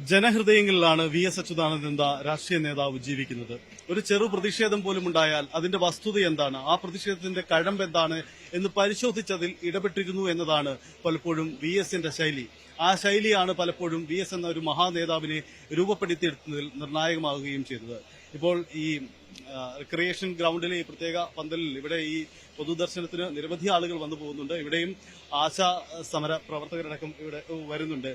ജനഹൃദയങ്ങളിലാണ് VS. Achuthanandan എന്ന രാഷ്ട്രീയ നേതാവ് ജീവിക്കുന്നത്. ഒരു ചെറു പ്രതിഷേധം പോലും ഉണ്ടായാൽ അതിന്റെ വസ്തുത എന്താണ്, ആ പ്രതിഷേധത്തിന്റെ കഴമ്പ് എന്താണ് എന്ന് പരിശോധിച്ചതിൽ ഇടപെട്ടിരുന്നു എന്നതാണ് പലപ്പോഴും വി.എസിന്റെ ശൈലി. ആ ശൈലിയാണ് പലപ്പോഴും വി.എസ്. എന്ന ഒരു മഹാനേതാവിനെ രൂപപ്പെടുത്തിയെടുക്കുന്നതിൽ നിർണായകമാവുകയും ചെയ്തത്. ഇപ്പോൾ ഈ റിക്രിയേഷൻ ഗ്രൗണ്ടിലെ ഈ പ്രത്യേക പന്തലിൽ ഇവിടെ ഈ പൊതുദർശനത്തിന് നിരവധി ആളുകൾ വന്നു പോകുന്നുണ്ട്. ഇവിടെയും ആശാ സമര പ്രവർത്തകരടക്കം ഇവിടെ വരുന്നുണ്ട്.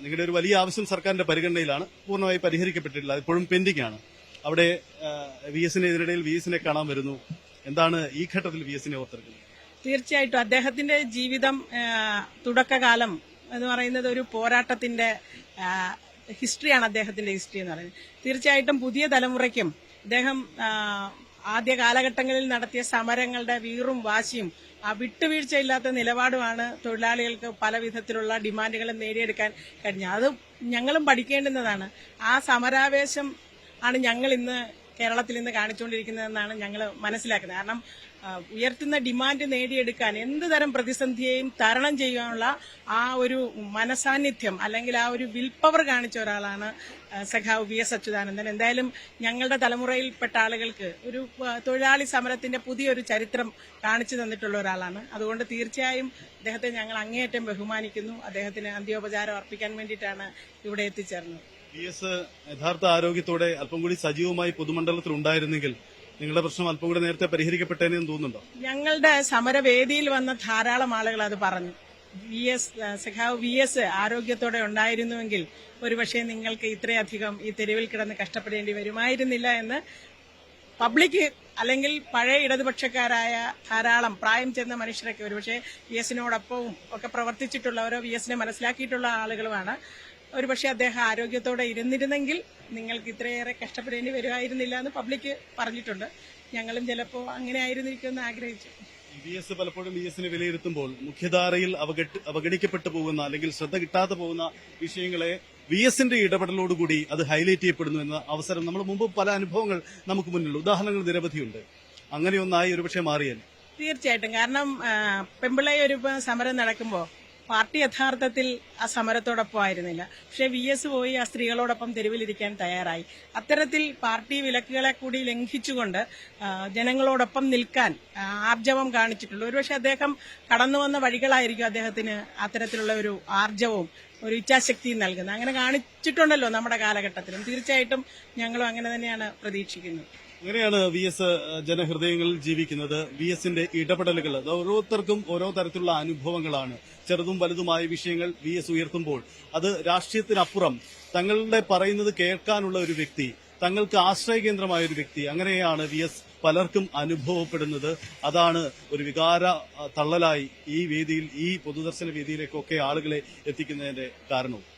നിങ്ങളുടെ ഒരു വലിയ ആവശ്യം സർക്കാരിന്റെ പരിഗണനയിലാണ്, പൂർണ്ണമായി പരിഹരിക്കപ്പെട്ടിട്ടില്ല, ഇപ്പോഴും പെൻഡിംഗ് ആണ്. അവിടെ ഇതിനിടയിൽ വി.എസിനെ കാണാൻ വരുന്നു. എന്താണ് ഈ ഘട്ടത്തിൽ വി.എസിനെ ഓർത്തെടുക്കുന്നത്? തീർച്ചയായിട്ടും അദ്ദേഹത്തിന്റെ ജീവിതം, തുടക്കകാലം എന്ന് പറയുന്നത് ഒരു പോരാട്ടത്തിന്റെ ഹിസ്റ്ററിയാണ്. അദ്ദേഹത്തിന്റെ ഹിസ്റ്ററി എന്ന് പറയുന്നത് തീർച്ചയായിട്ടും പുതിയ തലമുറയ്ക്കും അദ്ദേഹം ആദ്യ കാലഘട്ടങ്ങളിൽ നടത്തിയ സമരങ്ങളുടെ വീറും വാശിയും വിട്ടുവീഴ്ചയില്ലാത്ത നിലപാടുമാണ് തൊഴിലാളികൾക്ക് പല വിധത്തിലുള്ള ഡിമാൻഡുകളും നേടിയെടുക്കാൻ കഴിഞ്ഞത്. അത് ഞങ്ങളും പഠിക്കേണ്ടുന്നതാണ്. ആ സമരാവേശം ആണ് ഞങ്ങൾ ഇന്ന് കേരളത്തിൽ ഇന്ന് കാണിച്ചുകൊണ്ടിരിക്കുന്നതെന്നാണ് ഞങ്ങൾ മനസ്സിലാക്കുന്നത്. കാരണം ഉയർത്തുന്ന ഡിമാൻഡ് നേടിയെടുക്കാൻ എന്ത് തരം പ്രതിസന്ധിയെയും തരണം ചെയ്യാനുള്ള ആ ഒരു മനസാന്നിധ്യം അല്ലെങ്കിൽ ആ ഒരു വിൽ പവർ കാണിച്ച ഒരാളാണ് സഖാവ് വി.എസ്. അച്യുതാനന്ദൻ. എന്തായാലും ഞങ്ങളുടെ തലമുറയിൽപ്പെട്ട ആളുകൾക്ക് ഒരു തൊഴിലാളി സമരത്തിന്റെ പുതിയൊരു ചരിത്രം കാണിച്ചു തന്നിട്ടുള്ള ഒരാളാണ്. അതുകൊണ്ട് തീർച്ചയായും അദ്ദേഹത്തെ ഞങ്ങൾ അങ്ങേയറ്റം ബഹുമാനിക്കുന്നു. അദ്ദേഹത്തിന് അന്ത്യോപചാരം അർപ്പിക്കാൻ വേണ്ടിയിട്ടാണ് ഇവിടെ എത്തിച്ചേർന്നത്. വി.എസ്. യഥാർത്ഥ ആരോഗ്യത്തോടെ അല്പം കൂടി സജീവമായി പൊതുമണ്ഡലത്തിൽ ഉണ്ടായിരുന്നെങ്കിൽ നിങ്ങളുടെ പ്രശ്നം അല്പം കൂടെ നേരത്തെ പരിഹരിക്കപ്പെട്ടേനെന്ന് തോന്നുന്നുണ്ടോ? ഞങ്ങളുടെ സമരവേദിയിൽ വന്ന ധാരാളം ആളുകൾ അത് പറഞ്ഞു. സഖാവ് വി.എസ്. ആരോഗ്യത്തോടെ ഉണ്ടായിരുന്നുവെങ്കിൽ ഒരുപക്ഷെ നിങ്ങൾക്ക് ഇത്രയധികം ഈ തെരുവിൽ കിടന്ന് കഷ്ടപ്പെടേണ്ടി വരുമായിരുന്നില്ല എന്ന് പബ്ലിക് അല്ലെങ്കിൽ പഴയ ഇടതുപക്ഷക്കാരായ ധാരാളം പ്രായം ചെന്ന മനുഷ്യരൊക്കെ ഒരുപക്ഷെ വി.എസിനോടൊപ്പവും ഒക്കെ പ്രവർത്തിച്ചിട്ടുള്ളവരോ വി.എസിനെ മനസ്സിലാക്കിയിട്ടുള്ള ആളുകളുമാണ്. ഒരുപക്ഷെ അദ്ദേഹം ആരോഗ്യത്തോടെ ഇരുന്നിരുന്നെങ്കിൽ നിങ്ങൾക്ക് ഇത്രയേറെ കഷ്ടപ്പെടേണ്ടി വരുമായിരുന്നില്ല എന്ന് പബ്ലിക് പറഞ്ഞിട്ടുണ്ട്. ഞങ്ങളും ചിലപ്പോൾ അങ്ങനെ ആയിരുന്നിരിക്കുമെന്ന് ആഗ്രഹിച്ചു. വി.എസ്. പലപ്പോഴും വി.എസിനെ വിലയിരുത്തുമ്പോൾ മുഖ്യധാരയിൽ അവഗണിക്കപ്പെട്ടു പോകുന്ന അല്ലെങ്കിൽ ശ്രദ്ധ കിട്ടാതെ പോകുന്ന വിഷയങ്ങളെ വി.എസിന്റെ ഇടപെടലോടുകൂടി അത് ഹൈലൈറ്റ് ചെയ്യപ്പെടുന്നു എന്ന അവസരം നമ്മൾ മുമ്പ് പല അനുഭവങ്ങൾ നമുക്ക് മുന്നിലുണ്ട്. ഉദാഹരണങ്ങൾ നിരവധിയുണ്ട്. അങ്ങനെയൊന്നായി ഒരുപക്ഷെ മാറിയാൽ തീർച്ചയായിട്ടും. കാരണം പെമ്പിളை ഒരു സമരം നടക്കുമ്പോൾ പാർട്ടി യഥാർത്ഥത്തിൽ ആ സമരത്തോടൊപ്പം ആയിരുന്നില്ല. പക്ഷേ വി.എസ്. പോയി ആ സ്ത്രീകളോടൊപ്പം തെരുവിലിരിക്കാൻ തയ്യാറായി. അത്തരത്തിൽ പാർട്ടി വിലക്കുകളെ കൂടി ലംഘിച്ചുകൊണ്ട് ജനങ്ങളോടൊപ്പം നിൽക്കാൻ ആർജവം കാണിച്ചിട്ടുള്ളൂ. ഒരുപക്ഷെ അദ്ദേഹം കടന്നു വന്ന വഴികളായിരിക്കും അദ്ദേഹത്തിന് അത്തരത്തിലുള്ള ഒരു ആർജവവും ഒരു ഇച്ഛാശക്തിയും നൽകുന്നത്. അങ്ങനെ കാണിച്ചിട്ടുണ്ടല്ലോ നമ്മുടെ കാലഘട്ടത്തിലും. തീർച്ചയായിട്ടും ഞങ്ങളും അങ്ങനെ തന്നെയാണ് പ്രതീക്ഷിക്കുന്നത്. അങ്ങനെയാണ് വി.എസ്. ജനഹൃദയങ്ങളിൽ ജീവിക്കുന്നത്. വി.എസിന്റെ ഇടപെടലുകൾ ഓരോരുത്തർക്കും ഓരോ തരത്തിലുള്ള അനുഭവങ്ങളാണ്. ചെറുതും വലുതുമായ വിഷയങ്ങൾ വി.എസ്. ഉയർത്തുമ്പോൾ അത് രാഷ്ട്രീയത്തിനപ്പുറം തങ്ങളുടെ പറയുന്നത് കേൾക്കാനുള്ള ഒരു വ്യക്തി, തങ്ങൾക്ക് ആശ്രയകേന്ദ്രമായ ഒരു വ്യക്തി, അങ്ങനെയാണ് വി.എസ്. പലർക്കും അനുഭവപ്പെടുന്നത്. അതാണ് ഒരു വികാര തള്ളലായി ഈ വേദിയിൽ, ഈ പൊതുദർശന വേദിയിലേക്കൊക്കെ ആളുകളെ എത്തിക്കുന്നതിന്റെ കാരണവും.